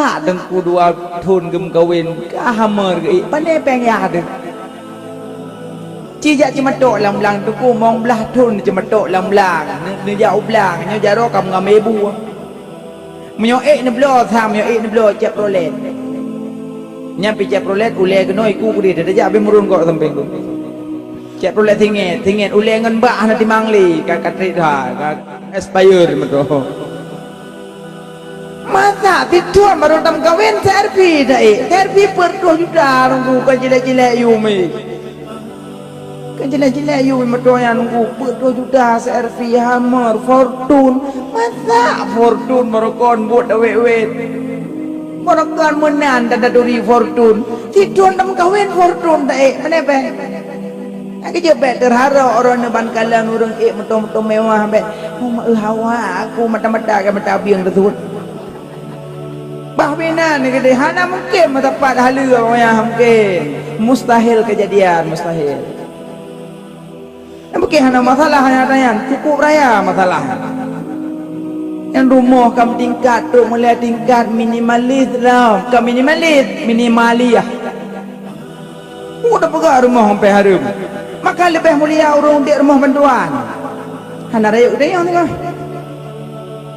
masa dengku dua thun gem kawin kahamer ke pandai peng ya de chỉ dạ chỉ mà trộn làm lằng tôi cô mong bla thun chỉ mà trộn làm lằng nơi dạo lằng nhau giờ đó cầm ngà mê bùa mình nhau ế nấp lo tham nhau ế nấp lo chẹp rolet nhắm bị chẹp rolet ule cái nói cu đi để dạ bên murun gọi thầm bên luôn chẹp rolet thì nghe ule ngân bạ nó thì mang lì cả tri thà cả aspire mà rồi masa tidur baru tam kawin serpi perlu juga nunggu kan jelek-jelek yumi kan jelek-jelek yumi medonya nunggu perlu juga serpi hammer fortune masa fortune merokon buat awet-awet merokon menan dan duri fortune tidur tam kawin fortune mana be aku je terharu orang neban kalang orang metom mewah be hawa aku mata-mata ke mata biang tersebut bahwina ni gede hana mungkin mendapat halia orang mungkin mustahil kejadian mustahil mungkin hana masalah hanya tanya cukup raya masalah yang rumah kam tingkat tu mulai tingkat minimalis lah kam minimaliyah udah pegang rumah sampai harum maka lebih mulia orang di rumah bantuan hana raya udah yang ni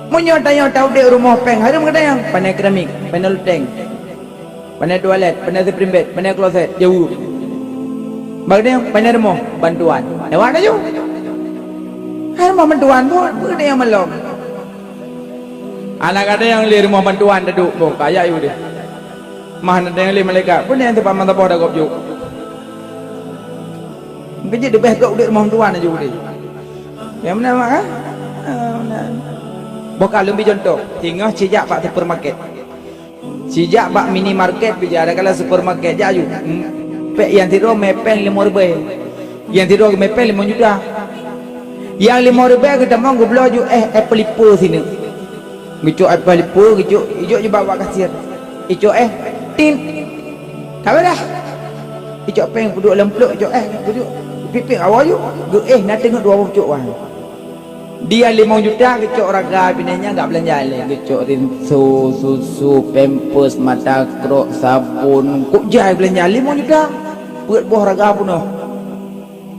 Munyo tahu di rumah peng harum kada yang pandai keramik, pandai luteng, pandai toilet, pandai supreme bed, pandai kloset jauh. Bagainya pandai rumah bantuan. Lewat aja. Rumah bantuan pun ada yang melong. Anak ada yang li rumah bantuan duduk, boh kaya ibu dia. Mah ada yang li malaikat pun yang tempat mantap dah kau juk. Mungkin jadi behkau di rumah bantuan aja dia. Yang mana mak? Bukan lebih contoh, tinggal sejak pak supermarket, sejak pak minimarket bicara kalau supermarket jauh, pek yang tidur mepen 5,000, yang tidur mepen 5 juta, yang 5,000 kita mau gublo ju apple lipo sini, gicu apple lipo, gicu je bawa kasir, gicu tin, kabar dah, gicu peng duduk lempuk, gicu duduk piping awal ju, nak tengok 20 cuk wah. Dia 5 juta kecok raga binanya enggak belanja lagi kecok rinso susu pampers mata krok sabun kok jai belanja 5 juta buat buah raga pun noh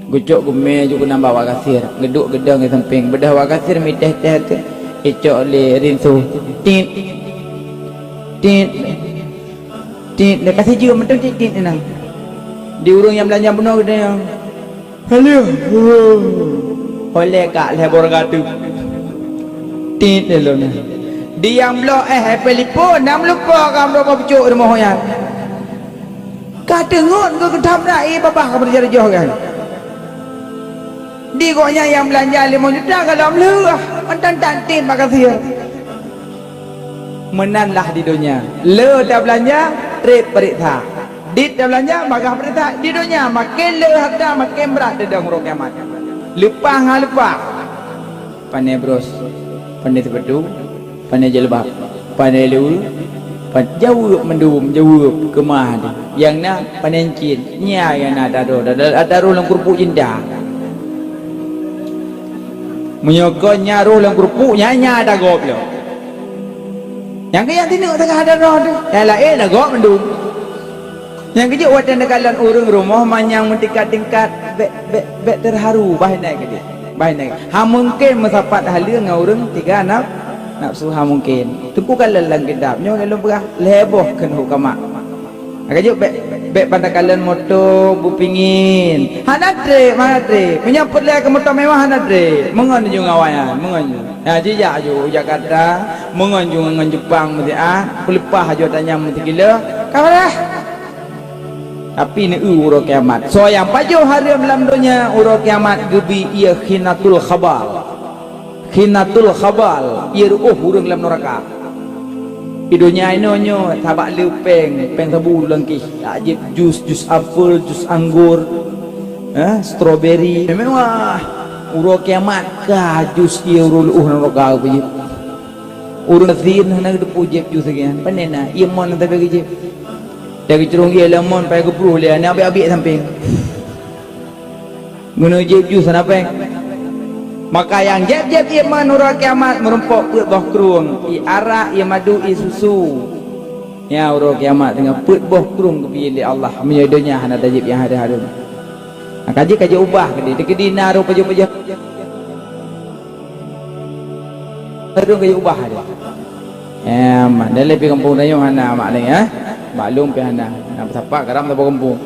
kecok gume juga nambah wak kasir geduk gedang di samping bedah wak kasir miteh teh tu kecok le rinso tit dia kasih juga betul tit nang di urung yang belanja penuh gede yang halo oleh kak lebor gadu tit elona diam lo telefon nam lupa kam do pecuk rumah ya ka dengon ke kedam rai babah ka berjarah kan di koknya yang belanja 5 juta kalau leuh mantan tantin makasih menanlah di dunia le dah belanja trip perintah dit dah belanja magah perintah di dunia makin le harta makin berat dedang rok kiamat lupa pandai bros pandai terpedu pandai jelbab pandai lulu jauh mendum jauh kemah yang na pandai cin nya yang na daro lang kerupuk jinda menyokonya roh lang kerupuk nya ada gop lo yang ke yang tinuk tengah ada roh tu lain dah gop mendum yang kerja wadah nekalan urung rumah manyang mentingkat-tingkat be terharu bahan naik dia bahan naik ha mungkin mesapat halia ngau urung 3 anak nafsu ha mungkin tunggu kalan lang kedap nyo kalau berah leboh kan hukamak kerja be pandakalan moto bupingin hanadre manadre menyaput le ke motor mewah hanadre mengon ju ngawayan mengon ya jejak ju Jakarta mengon ju ngan Jepang mesti pelepah ju tanya mesti gila kabarah tapi ni urut kiamat so yang pajuh hari dalam dunia urut kiamat gebi ia khinatul khabal ia urung dalam neraka di dunia ini nyo tabak lupeng peng sabu lengkih ajib jus apel jus anggur strawberry memang urut kiamat ka jus ia urut neraka puji urut zin nak puji jus sekian panena ia mon tapi gejib dari cerung ia lemon pai ke puluh dia ni abik-abik samping guna jeb-jus apa maka yang jeb-jeb ia menurut kiamat merumpok ke bawah kerung i arak i madu i susu Ya urang kiamat dengan put boh kurung ke pilih Allah menyodonya hana tajib yang ada-ada. Kaji ubah ke dia ke dina ro pajo-pajo. Terus kaji ubah dia. Mak dalam pi kampung tayong hana mak ni ya. Maklum pi hana. Nak tapak garam tapak kampung.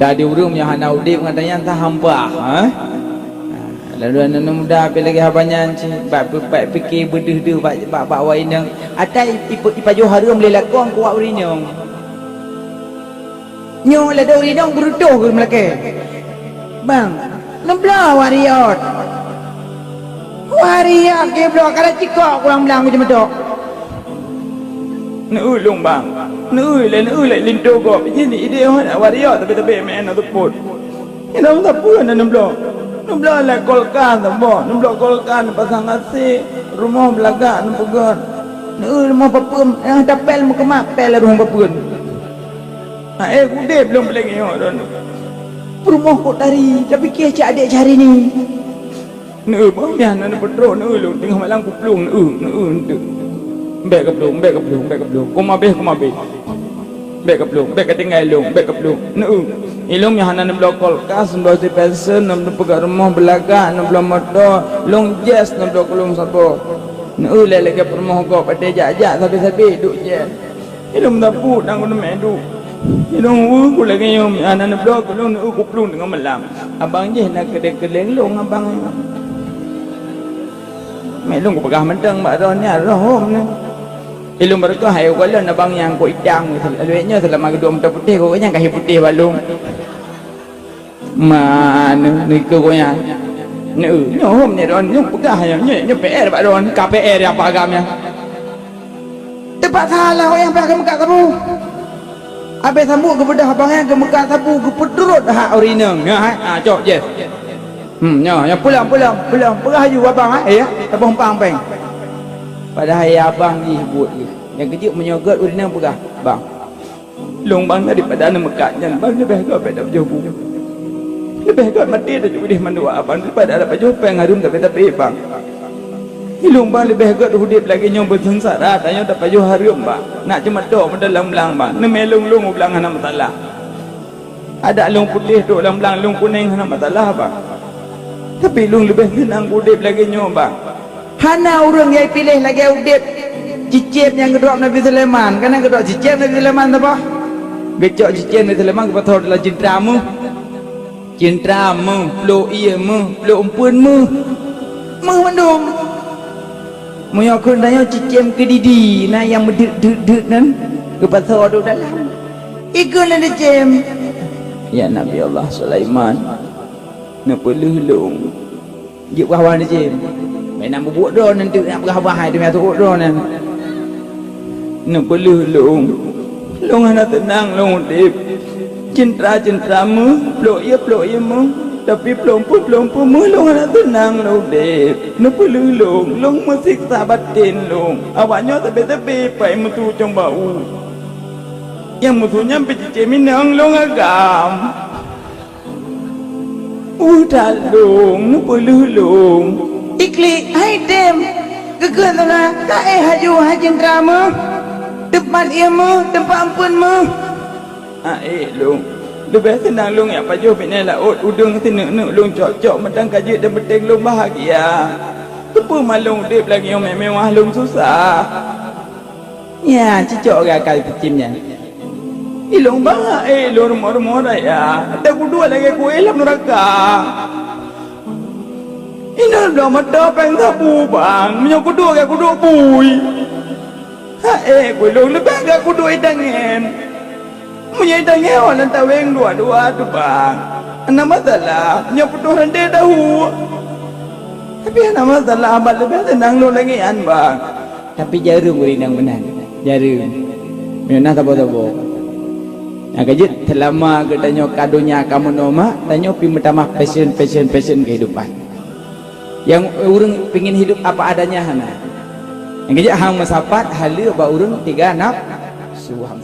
Tadi urang yang hana udip ngatanya entah hampa. Lalu anak muda pi lagi habanyan ci bab fikir berdeh-deh bab wainang atai ipajo harum le lakong kuat urinyong nyong la do rinong berutuh ke melake bang nembla wariot ke blok kada cikok kurang belang macam tu neulung bang neulai lindo go begini ide wariot tapi men tu put ina tak pun nembla nembla la kolkan tambo nembla kolkan pasang nasi rumah belaga nempugon rumah papun yang tapel mukemak pel rumah papun kude belum lagi don rumah kok dari tapi kia cak adik cari ni bang dia nak petro lu tengah malang kuplung bek keplung kumabeh bek keplung bek ketinggal long bek keplung ilung yang hana blok kolkas blok pension blok rumah belaga blok motor long jas blok kulung sapo lelaki rumah kau pada jajak sabi duk je ilung dapu nang guna medu ilung ku lagi yang hana blok kulung kuplung dengan malam abang je nak kedeng long abang melung ku pegah menteng mak ronnya rohom ni ilung mereka hai wala abang yang ku idang lalunya selama kedua mata putih kau yang kahit putih balung mana ni ke kau yang nyom ni ron nyom pegah nyom PR pak ron KPR apa agamnya tepat salah kau yang pakai muka kamu habis sambut ke bedah abang yang ke muka sabu ke pedurut hak urineng ya cok je ya pulang pegah ju abang ya tabung pang-pang padahal abang ni buat yang kecil menyogot urineng pegah bang long bang daripada anak mekatnya bang lebih kau pada jauh lebih kau mati dah jadi mandua abang daripada ada baju peng harum tapi bang ilung bang lebih kau hudip lagi nyong bersengsara tanya tak baju harum bang nak cuma dok dalam belang bang ne melung belang hana masalah ada lung putih dok dalam belang lung kuning hana masalah bang tapi lung lebih senang hudip lagi nyong bang hana orang yang pilih lagi hudip cicip yang kedua Nabi Sulaiman kan yang kedua cicip Nabi Sulaiman apa gecok cicip Nabi Sulaiman kepada adalah cintramu peluk iamu peluk umpunmu mengandung menyokong tanya cicip kedidi nah yang berdek nan kepada ada dalam ikut ada cicip ya Nabi Allah Sulaiman nak pelulung dia bahawa ada cicip main nak buat dah nanti nak berhabah dia tu dah nan nak pelulung long hana tenang long dip cintramu peluk iamu tapi pelumpu mu long hana tenang long dip nak pelulung long mesiksa batin long awaknya tapi pai mutu cong bau yang mutunya pecicim minang long agam udalung nak pelulung ikli hai dem gegan tengah kae haju hajin drama depan iamu tempat ampunmu long lebih senang long ya pajo pinai laut udung tinuk long cok medang kajit dan beteng long bahagia apa malung dip lagi yang mewah long susah ya cicok gakal kecimnya ilong bang long rumah raya ada kedua lagi ku elam neraka ini dah mata peng sabu bang minyak kedua bui ku long lebih agak kudu idangen punya idangen orang taweng dua tu bang ana masalah minyak kedua rendah tahu tapi ana masalah abad lebih tenang lo lagi an bang tapi jarum urinang benar jarum minyak tabo nak kejut selama ke tanya kadonya kamu nama tanya pi metamah passion kehidupan yang orang pingin hidup apa adanya hana yang kejut hang masapat halu ba urang tiga nafsu hang